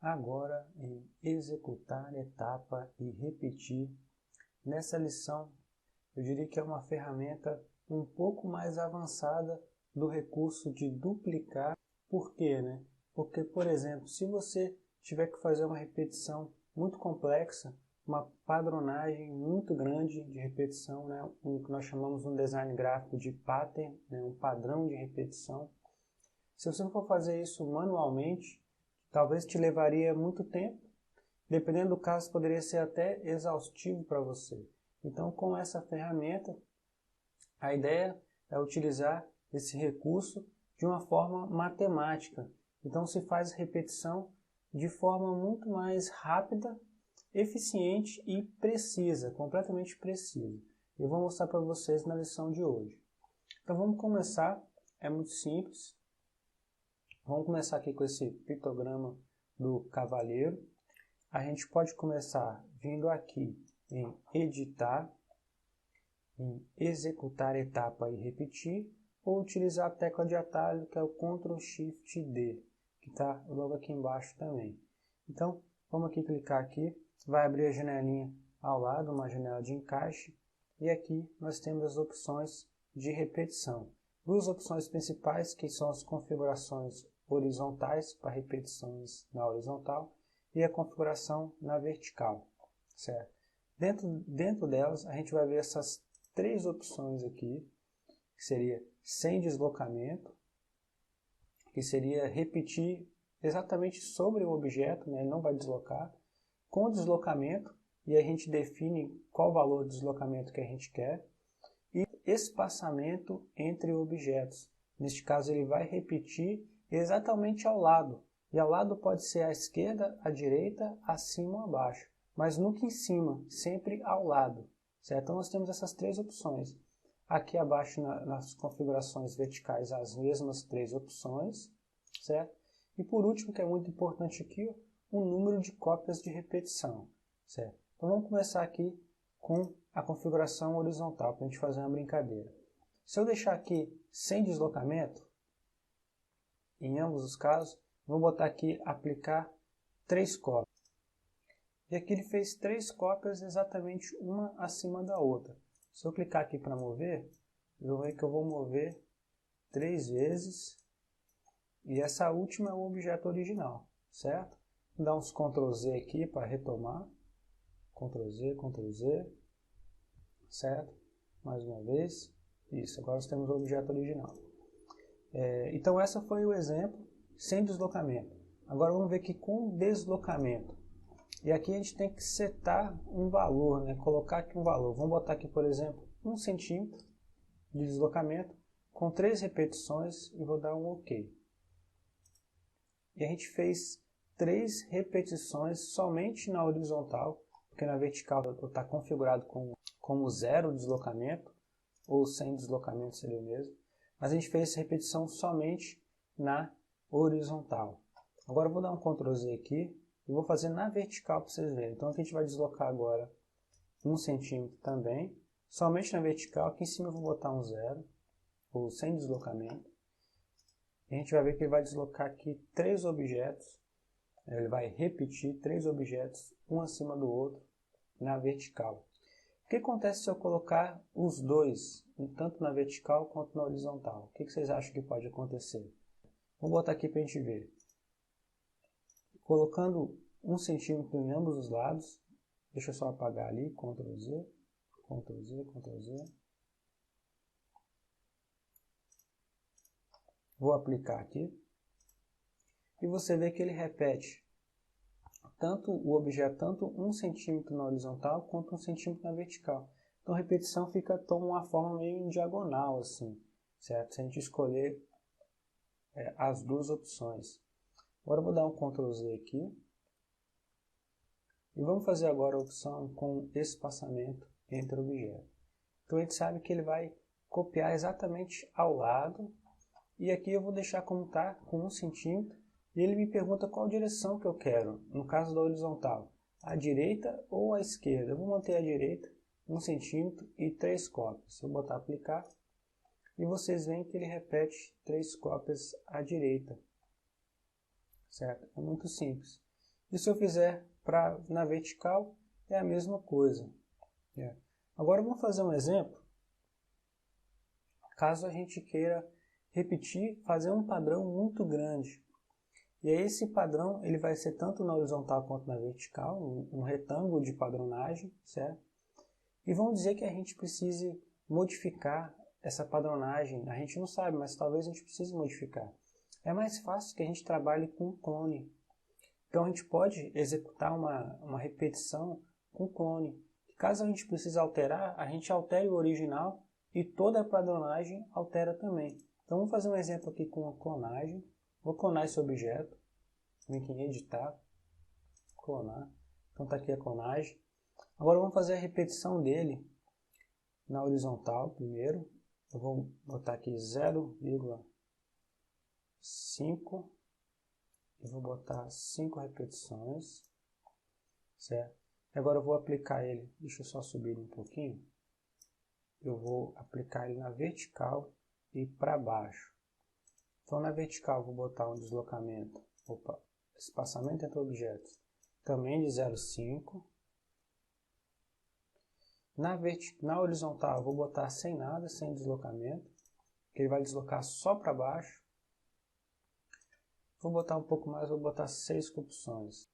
agora em executar etapa e repetir. Nessa lição, eu diria que é uma ferramenta um pouco mais avançada do recurso de duplicar. Por quê, né? Porque, por exemplo, se você tiver que fazer uma repetição muito complexa, uma padronagem muito grande de repetição, né? O que nós chamamos no design gráfico de pattern, né? Um padrão de repetição. Se você for fazer isso manualmente, talvez te levaria muito tempo. Dependendo do caso, poderia ser até exaustivo para você. Então, com essa ferramenta, a ideia é utilizar esse recurso de uma forma matemática. Então, se faz repetição de forma muito mais rápida, eficiente e precisa, completamente precisa. Eu vou mostrar para vocês na lição de hoje. Então, vamos começar. É muito simples. Vamos começar aqui com esse pictograma do cavaleiro. A gente pode começar vindo aqui em editar, em executar etapa e repetir, ou utilizar a tecla de atalho que é o Ctrl Shift D, que está logo aqui embaixo também. Então, vamos aqui clicar aqui, vai abrir a janelinha ao lado, uma janela de encaixe, e aqui nós temos as opções de repetição. Duas opções principais, que são as configurações horizontais, para repetições na horizontal, e a configuração na vertical, certo? Dentro delas, a gente vai ver essas três opções aqui, que seria sem deslocamento, que seria repetir exatamente sobre o objeto, né? Ele não vai deslocar, com deslocamento, e a gente define qual valor de deslocamento que a gente quer, e espaçamento entre objetos. Neste caso, ele vai repetir exatamente ao lado. E ao lado pode ser à esquerda, à direita, acima ou abaixo. Mas nunca em cima, sempre ao lado. Certo? Então nós temos essas três opções. Aqui abaixo nas configurações verticais as mesmas três opções. Certo? E por último, que é muito importante aqui, o número de cópias de repetição. Certo? Então vamos começar aqui com a configuração horizontal, para a gente fazer uma brincadeira. Se eu deixar aqui sem deslocamento, em ambos os casos, vou botar aqui aplicar 3 cópias. E aqui ele fez 3 cópias exatamente uma acima da outra. Se eu clicar aqui para mover, eu vou ver que eu vou mover 3 vezes. E essa última é o objeto original, certo? Vou dar uns Ctrl Z aqui para retomar. Ctrl Z, Ctrl Z. Certo? Mais uma vez. Isso, agora nós temos o objeto original. Então esse foi o exemplo sem deslocamento. Agora vamos ver aqui com deslocamento. E aqui a gente tem que setar um valor, né? Colocar aqui um valor. Vamos botar aqui, por exemplo, 1 centímetro de deslocamento com 3 repetições e vou dar um OK. E a gente fez 3 repetições somente na horizontal, porque na vertical está configurado como 0 deslocamento, ou sem deslocamento seria o mesmo. Mas a gente fez essa repetição somente na horizontal. Agora eu vou dar um Ctrl Z aqui e vou fazer na vertical para vocês verem. Então aqui a gente vai deslocar agora 1 centímetro também, somente na vertical. Aqui em cima eu vou botar um 0, ou sem deslocamento. E a gente vai ver que ele vai deslocar aqui 3 objetos. Ele vai repetir 3 objetos, um acima do outro, na vertical. O que acontece se eu colocar os dois, tanto na vertical quanto na horizontal? O que vocês acham que pode acontecer? Vamos botar aqui para a gente ver. Colocando 1 centímetro em ambos os lados, deixa eu só apagar ali, Ctrl Z, Ctrl Z, Ctrl Z. Vou aplicar aqui. E você vê que ele repete o objeto tanto 1 centímetro na horizontal quanto 1 centímetro na vertical. Então a repetição fica toma uma forma meio em diagonal assim, certo? Se a gente escolher as duas opções. Agora eu vou dar um Ctrl Z aqui. E vamos fazer agora a opção com espaçamento entre objetos. Então a gente sabe que ele vai copiar exatamente ao lado. E aqui eu vou deixar como está, com 1 centímetro. E ele me pergunta qual direção que eu quero, no caso da horizontal, à direita ou à esquerda. Eu vou manter a direita, 1 centímetro e 3 cópias. Se eu botar aplicar, e vocês veem que ele repete 3 cópias à direita. Certo? É muito simples. E se eu fizer na vertical, é a mesma coisa. Agora vamos fazer um exemplo, caso a gente queira repetir, fazer um padrão muito grande. E aí esse padrão ele vai ser tanto na horizontal quanto na vertical, um retângulo de padronagem, certo? E vamos dizer que a gente precise modificar essa padronagem. A gente não sabe, mas talvez a gente precise modificar. É mais fácil que a gente trabalhe com um clone. Então a gente pode executar uma repetição com clone. Caso a gente precise alterar, a gente altera o original e toda a padronagem altera também. Então vamos fazer um exemplo aqui com a clonagem. Vou clonar esse objeto. Vem aqui em editar, clonar. Então está aqui a clonagem. Agora vamos fazer a repetição dele na horizontal primeiro. Eu vou botar aqui 0,5 e vou botar 5 repetições, certo? Agora eu vou aplicar ele, deixa eu só subir um pouquinho. Eu vou aplicar ele na vertical e para baixo. Então na vertical eu vou botar um deslocamento, espaçamento entre objetos, também de 0,5. Na horizontal eu vou botar sem nada, sem deslocamento, que ele vai deslocar só para baixo. Vou botar um pouco mais, vou botar 6 opções.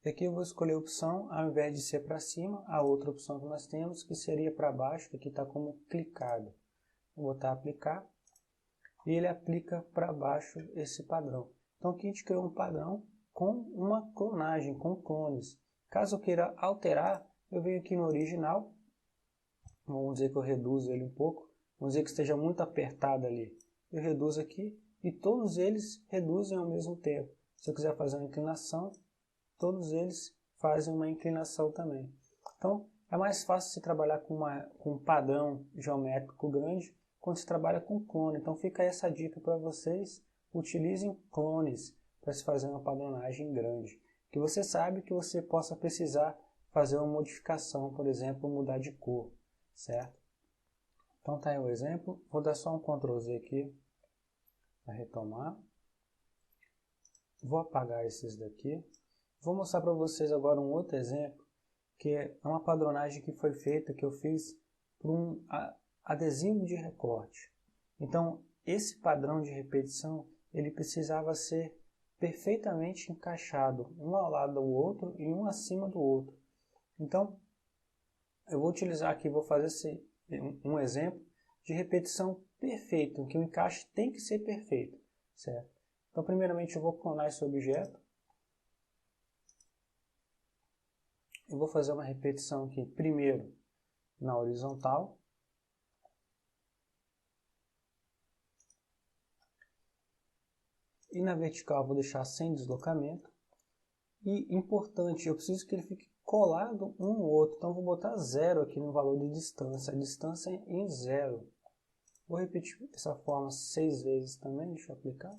E aqui eu vou escolher a opção, ao invés de ser para cima, a outra opção que nós temos, que seria para baixo, que aqui está como clicado. Vou botar aplicar, e ele aplica para baixo esse padrão. Então aqui a gente criou um padrão com uma clonagem, com clones. Caso eu queira alterar, eu venho aqui no original, vamos dizer que eu reduzo ele um pouco, vamos dizer que esteja muito apertado ali. Eu reduzo aqui e todos eles reduzem ao mesmo tempo. Se eu quiser fazer uma inclinação, todos eles fazem uma inclinação também. Então é mais fácil se trabalhar com um padrão geométrico grande quando se trabalha com clone. Então fica aí essa dica para vocês, utilizem clones para se fazer uma padronagem grande. Que você sabe que você possa precisar fazer uma modificação, por exemplo, mudar de cor, certo? Então tá aí o exemplo, vou dar só um Ctrl Z aqui para retomar. Vou apagar esses daqui. Vou mostrar para vocês agora um outro exemplo, que é uma padronagem que foi feita, que eu fiz por um adesivo de recorte. Então, esse padrão de repetição, ele precisava ser perfeitamente encaixado, um ao lado do outro e um acima do outro. Então, eu vou utilizar aqui, vou fazer um exemplo de repetição perfeita, em que o encaixe tem que ser perfeito, certo? Então, primeiramente, eu vou clonar esse objeto. Eu vou fazer uma repetição aqui, primeiro na horizontal. E na vertical eu vou deixar sem deslocamento. E importante, eu preciso que ele fique colado um no outro. Então eu vou botar 0 aqui no valor de distância. A distância é em 0. Vou repetir dessa forma 6 vezes também, deixa eu aplicar.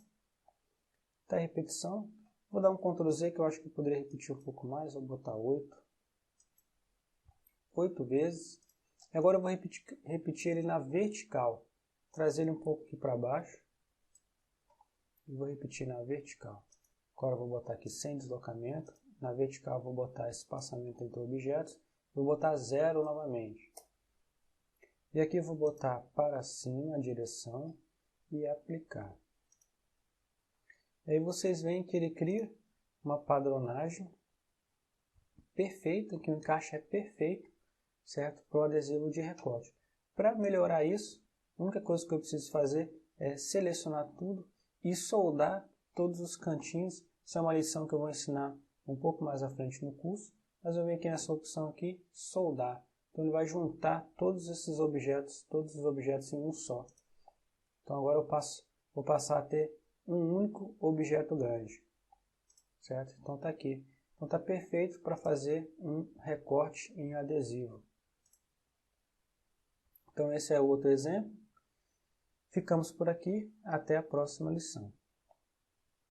Tá a repetição. Vou dar um Ctrl Z que eu acho que eu poderia repetir um pouco mais. Vou botar 8. 8 vezes. Agora eu vou repetir ele na vertical. Trazer ele um pouco aqui para baixo. E vou repetir na vertical. Agora eu vou botar aqui sem deslocamento. Na vertical eu vou botar espaçamento entre objetos. Vou botar 0 novamente. E aqui eu vou botar para cima a direção e aplicar. Aí vocês veem que ele cria uma padronagem perfeita, que o encaixe é perfeito, certo? Para o adesivo de recorte. Para melhorar isso, a única coisa que eu preciso fazer é selecionar tudo e soldar todos os cantinhos. Essa é uma lição que eu vou ensinar um pouco mais à frente no curso, mas eu venho aqui nessa opção aqui, soldar. Então ele vai juntar todos os objetos em um só. Então agora vou passar a ter um único objeto grande, certo? Então está aqui. Então está perfeito para fazer um recorte em adesivo. Então esse é outro exemplo. Ficamos por aqui, até a próxima lição.